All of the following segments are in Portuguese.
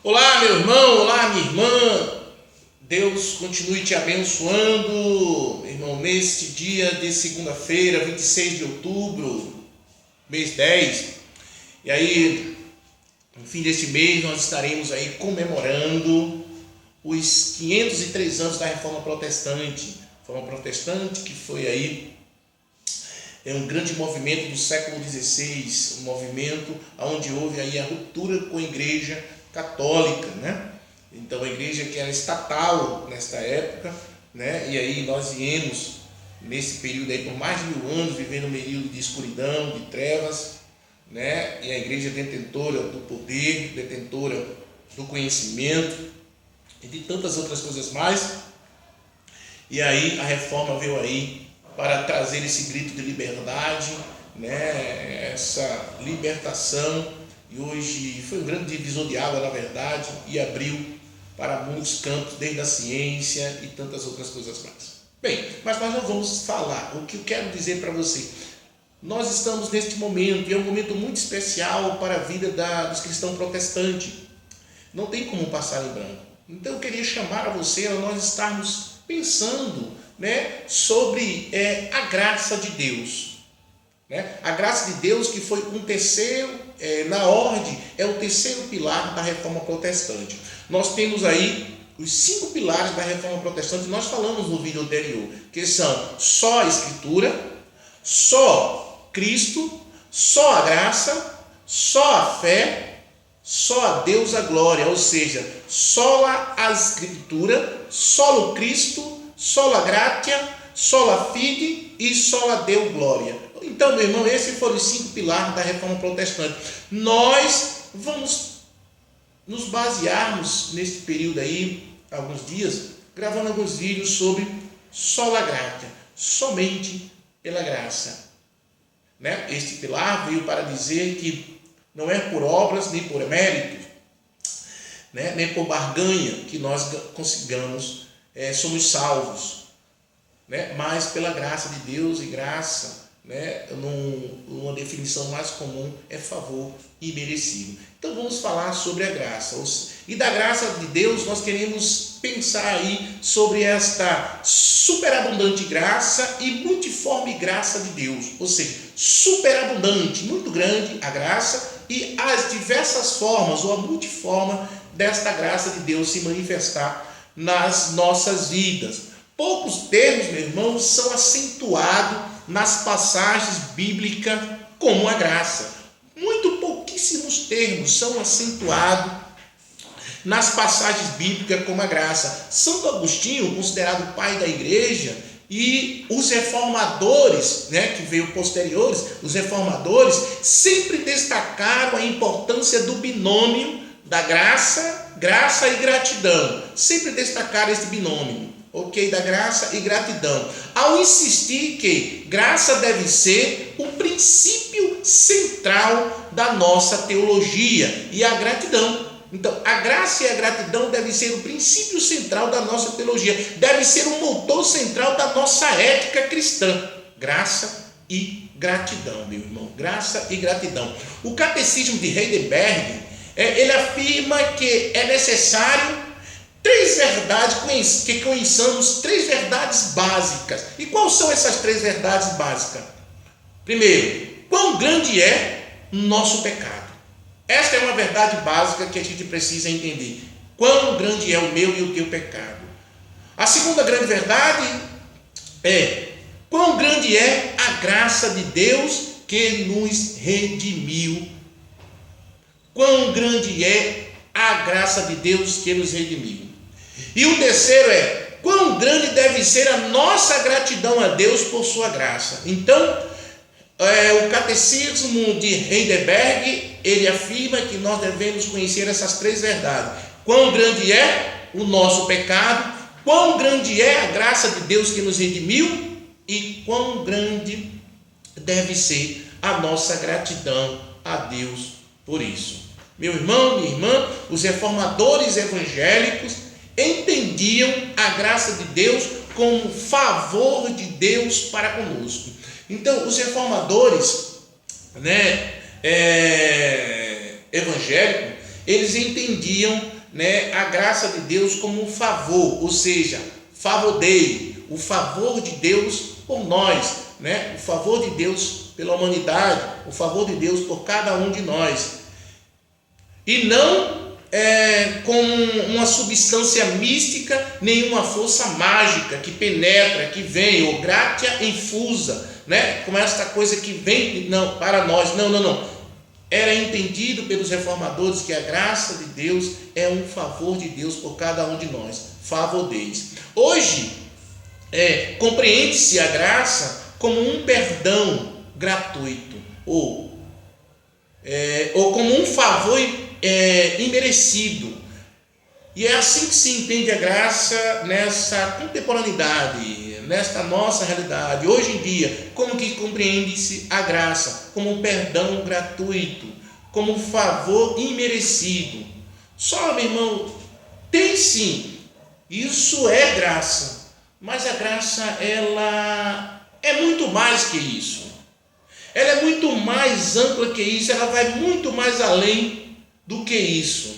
Olá, meu irmão, olá, minha irmã. Deus continue te abençoando, irmão, neste dia de segunda-feira, 26 de outubro, mês 10. E aí, no fim deste mês, nós estaremos aí comemorando os 503 anos da Reforma Protestante. Reforma Protestante que foi aí um grande movimento do século XVI, um movimento onde houve aí a ruptura com a Igreja Católica, né? Então a igreja que era estatal nesta época, né? E aí nós viemos nesse período aí por mais de 1000 anos vivendo um período de escuridão, de trevas, né? E a igreja detentora do poder, detentora do conhecimento e de tantas outras coisas mais. E aí a reforma veio aí para trazer esse grito de liberdade, né? Essa libertação. E hoje foi um grande divisor de água, na verdade, e abriu para muitos campos, desde a ciência e tantas outras coisas mais. Bem, mas nós não vamos falar. O que eu quero dizer para você, nós estamos neste momento, e é um momento muito especial para a vida dos cristãos protestantes. Não tem como passar em branco. Então eu queria chamar a você a nós estarmos pensando, né, sobre a graça de Deus. A graça de Deus, que foi um terceiro, na ordem, é o terceiro pilar da Reforma Protestante. Nós temos aí os 5 pilares da Reforma Protestante, nós falamos no vídeo anterior, que são só a Escritura, só Cristo, só a graça, só a fé, só a Deus a glória, ou seja, sola a Escritura, solo Cristo, sola gratia, sola fide e sola Deo glória. Então, meu irmão, esses foram os 5 pilares da Reforma Protestante. Nós vamos nos basearmos nesse período aí, alguns dias, gravando alguns vídeos sobre sola gratia, somente pela graça. Este pilar veio para dizer que não é por obras nem por mérito, nem por barganha que nós consigamos, somos salvos, mas pela graça de Deus, e graça, numa definição mais comum, é favor imerecido. Então vamos falar sobre a graça. E da graça de Deus nós queremos pensar aí sobre esta superabundante graça e multiforme graça de Deus. Ou seja, superabundante, muito grande a graça e as diversas formas ou a multiforma desta graça de Deus se manifestar nas nossas vidas. Poucos termos, meu irmão, são acentuados nas passagens bíblicas como a graça. Muito pouquíssimos termos são acentuados nas passagens bíblicas como a graça. Santo Agostinho, considerado pai da igreja, e os reformadores, que veio posteriores, os reformadores sempre destacaram a importância do binômio da graça e gratidão. Sempre destacaram esse binômio. Da graça e gratidão, ao insistir que graça deve ser o princípio central da nossa teologia e a gratidão. Então, a graça e a gratidão devem ser o princípio central da nossa teologia, deve ser o motor central da nossa ética cristã. Graça e gratidão, meu irmão, graça e gratidão. O Catecismo de Heidelberg, ele afirma que é necessário 3 verdades, que conheçamos 3 verdades básicas. E quais são essas 3 verdades básicas? Primeiro, quão grande é o nosso pecado. Esta é uma verdade básica que a gente precisa entender. Quão grande é o meu e o teu pecado. A segunda grande verdade é quão grande é a graça de Deus que nos redimiu. Quão grande é a graça de Deus que nos redimiu. E o terceiro é quão grande deve ser a nossa gratidão a Deus por sua graça. Então, o Catecismo de Heidelberg, ele afirma que nós devemos conhecer essas 3 verdades. Quão grande é o nosso pecado, quão grande é a graça de Deus que nos redimiu e quão grande deve ser a nossa gratidão a Deus por isso. Meu irmão, minha irmã, os reformadores evangélicos entendiam a graça de Deus como favor de Deus para conosco. Então, os reformadores evangélicos, eles entendiam né, a graça de Deus como um favor, ou seja, favor dele, o favor de Deus por nós, né, o favor de Deus pela humanidade, o favor de Deus por cada um de nós. E não com uma substância mística, nenhuma força mágica que penetra, que vem, ou gratia infusa, né? Como esta coisa que vem para nós. Não. Era entendido pelos reformadores que a graça de Deus é um favor de Deus por cada um de nós. Favor deles. Hoje, compreende-se a graça como um perdão gratuito, ou como um favor imerecido. E é assim que se entende a graça nessa contemporaneidade, nesta nossa realidade. Hoje em dia, como que compreende-se a graça? Como um perdão gratuito, como um favor imerecido. Só, meu irmão, tem sim, isso é graça, mas a graça, ela é muito mais que isso. Ela é muito mais ampla que isso, ela vai muito mais além do que isso.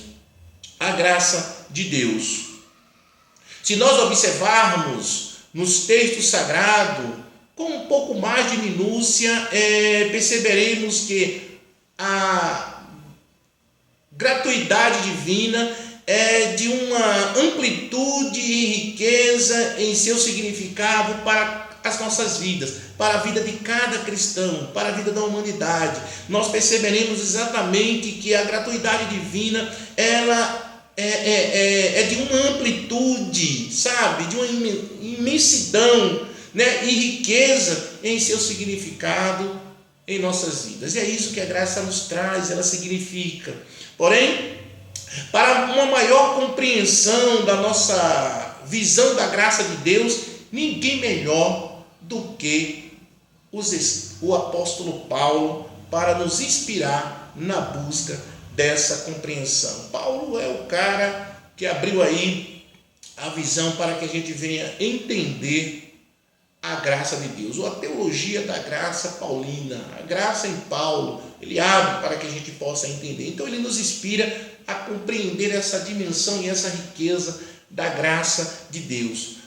A graça de Deus. Se nós observarmos nos textos sagrados, com um pouco mais de minúcia, perceberemos que a gratuidade divina é de uma amplitude e riqueza em seu significado para as nossas vidas, para a vida de cada cristão, para a vida da humanidade. Nós perceberemos exatamente que a gratuidade divina, ela é de uma amplitude, sabe, de uma imensidão, né, e riqueza em seu significado em nossas vidas. E é isso que a graça nos traz, ela significa. Porém, para uma maior compreensão da nossa visão da graça de Deus, ninguém melhor do que o apóstolo Paulo para nos inspirar na busca dessa compreensão. Paulo é o cara que abriu aí a visão para que a gente venha entender a graça de Deus, ou a teologia da graça paulina, a graça em Paulo. Ele abre para que a gente possa entender. Então ele nos inspira a compreender essa dimensão e essa riqueza da graça de Deus,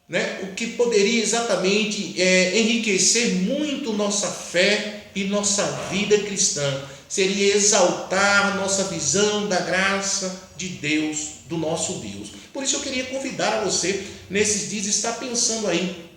né? O que poderia exatamente enriquecer muito nossa fé e nossa vida cristã seria exaltar nossa visão da graça de Deus, do nosso Deus. Por isso eu queria convidar a você, nesses dias, estar pensando aí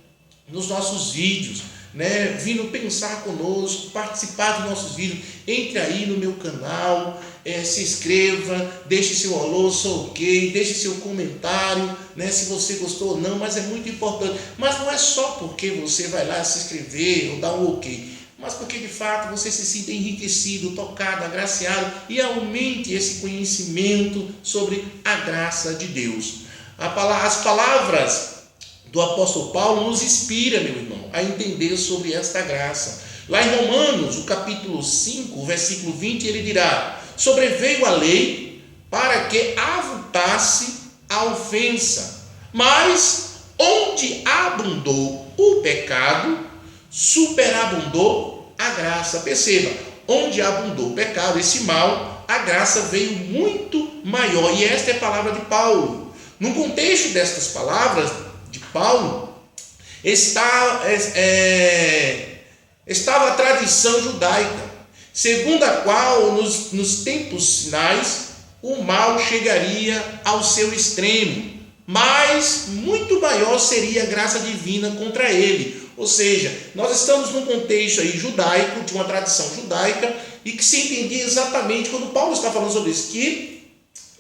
nos nossos vídeos, né? Vindo pensar conosco, participar dos nossos vídeos. Entre aí no meu canal, se inscreva, deixe seu alô, sou ok, deixe seu comentário, né? Se você gostou ou não, mas é muito importante. Mas não é só porque você vai lá se inscrever ou dar um ok, mas porque de fato você se sinta enriquecido, tocado, agraciado e aumente esse conhecimento sobre a graça de Deus. As palavras do apóstolo Paulo nos inspira, meu irmão, a entender sobre esta graça. Lá em Romanos, o capítulo 5, o versículo 20, ele dirá: sobreveio a lei para que avultasse a ofensa, mas onde abundou o pecado, superabundou a graça. Perceba, onde abundou o pecado, esse mal, a graça veio muito maior. E esta é a palavra de Paulo. No contexto destas palavras de Paulo, estava a tradição judaica, segundo a qual nos tempos finais o mal chegaria ao seu extremo, mas muito maior seria a graça divina contra ele. Ou seja, nós estamos num contexto aí judaico, de uma tradição judaica, e que se entendia exatamente quando Paulo está falando sobre isso, que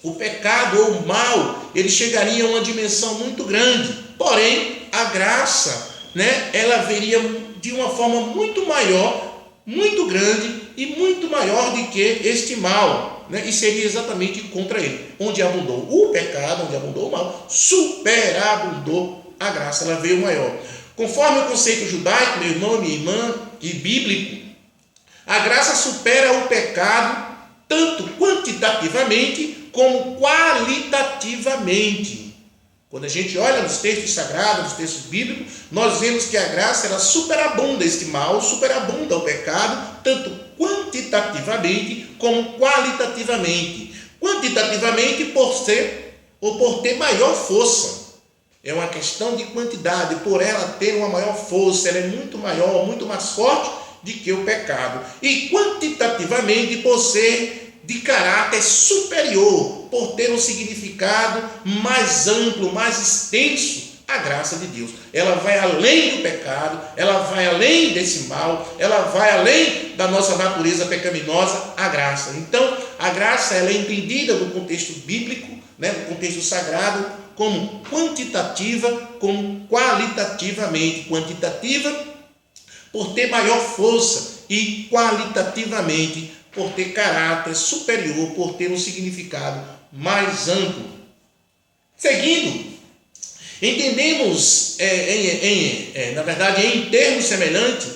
o pecado ou o mal, ele chegaria a uma dimensão muito grande. Porém, a graça, né, ela veria de uma forma muito maior, muito grande e muito maior do que este mal, né? E seria exatamente contra ele. Onde abundou o pecado, onde abundou o mal, superabundou a graça, ela veio maior. Conforme o conceito judaico, meu irmão, minha irmã, e bíblico, a graça supera o pecado tanto quantitativamente como qualitativamente. Quando a gente olha nos textos sagrados, nos textos bíblicos, nós vemos que a graça, ela superabunda este mal, superabunda o pecado, tanto quantitativamente como qualitativamente. quantitativamente por ter maior força. É uma questão de quantidade, por ela ter uma maior força, ela é muito maior, muito mais forte do que o pecado. E quantitativamente por ser de caráter superior, por ter um significado mais amplo, mais extenso, a graça de Deus. Ela vai além do pecado, ela vai além desse mal, ela vai além da nossa natureza pecaminosa, a graça. Então, a graça ela é entendida no contexto bíblico, no contexto sagrado, como quantitativa, como qualitativamente. Quantitativa, por ter maior força, e qualitativamente, por ter caráter superior, por ter um significado mais amplo. Seguindo, entendemos, na verdade, em termos semelhantes,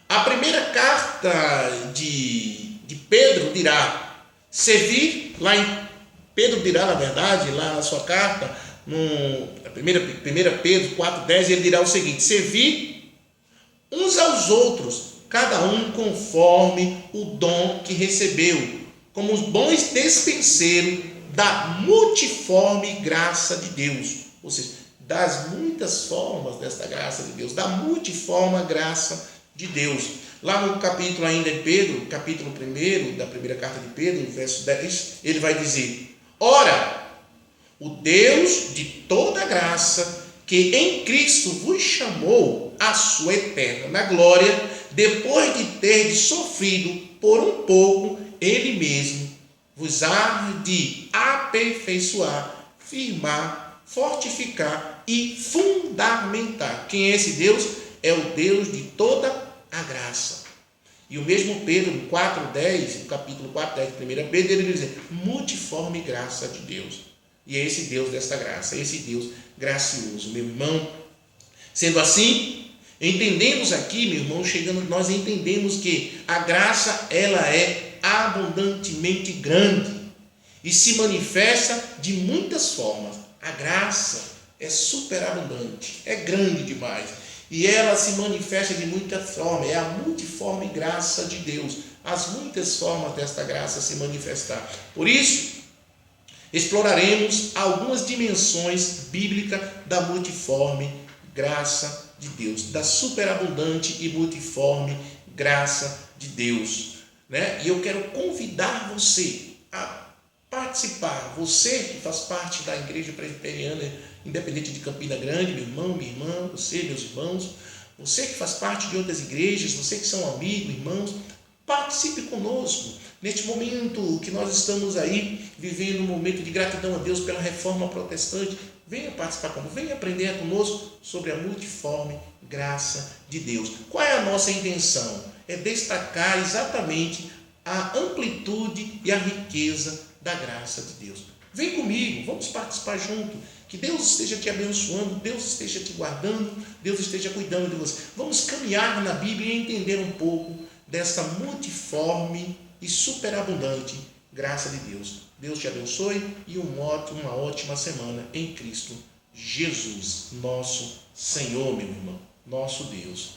a primeira carta de Pedro dirá, servir, Pedro dirá, na verdade, lá na sua carta, na 1 Pedro 4,10, ele dirá o seguinte: servir uns aos outros, cada um conforme o dom que recebeu, como os bons despenseiros da multiforme graça de Deus. Ou seja, das muitas formas desta graça de Deus, da multiforme graça de Deus. Lá no capítulo ainda de Pedro, capítulo 1 da primeira carta de Pedro, verso 10, ele vai dizer: ora, o Deus de toda graça, que em Cristo vos chamou à sua eterna glória, depois de ter sofrido por um pouco, ele mesmo vos há de aperfeiçoar, firmar, fortificar e fundamentar. Quem é esse Deus? É o Deus de toda a graça. E o mesmo Pedro, no 4,10, no capítulo 4,10 de 1 Pedro, ele diz: multiforme graça de Deus. E é esse Deus desta graça, esse Deus gracioso, meu irmão. Sendo assim, entendemos aqui, meu irmão, nós entendemos que a graça, ela é abundantemente grande e se manifesta de muitas formas. A graça é superabundante, é grande demais. E ela se manifesta de muitas formas, é a multiforme graça de Deus. As muitas formas desta graça se manifestar. Por isso, exploraremos algumas dimensões bíblicas da multiforme graça de Deus, da superabundante e multiforme graça de Deus. E eu quero convidar você a participar, você que faz parte da Igreja Presbiteriana Independente de Campina Grande, meu irmão, minha irmã, você, meus irmãos, você que faz parte de outras igrejas, você que são amigos, irmãos, participe conosco neste momento que nós estamos aí vivendo um momento de gratidão a Deus pela reforma protestante. Venha participar conosco, venha aprender conosco sobre a multiforme graça de Deus. Qual é a nossa intenção? É destacar exatamente a amplitude e a riqueza da graça de Deus. Vem comigo, vamos participar junto. Que Deus esteja te abençoando, Deus esteja te guardando, Deus esteja cuidando de você. Vamos caminhar na Bíblia e entender um pouco dessa multiforme e superabundante graça de Deus. Deus te abençoe e uma ótima semana em Cristo Jesus, nosso Senhor, meu irmão, nosso Deus.